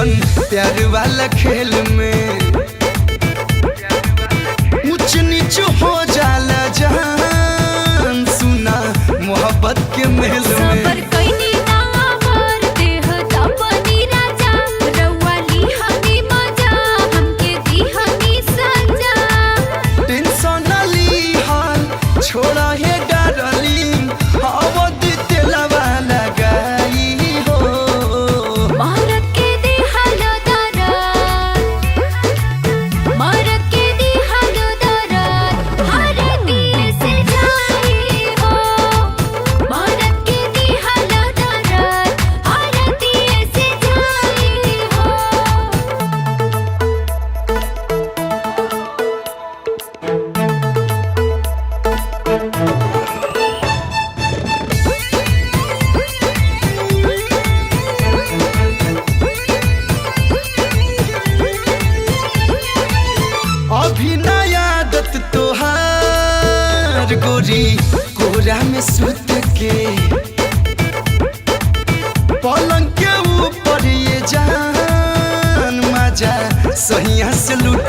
ऐसन प्यार वाला खेल में ऊंच नीच हो जाला जान सुना मोहब्बत के महल में। छोड़ा है डार्लिंग अवध तेलवा लगाई हो मारत के दे हालो दरद मारत के दे हालो दरद हर दिल से जाई हो मारत के दे हालो दरद हर दिल से जाई हो। अभी नया आदत तोहार गोरी कोरा में सुत के पलंग के ऊपर ये जान मजा सहिया से लूट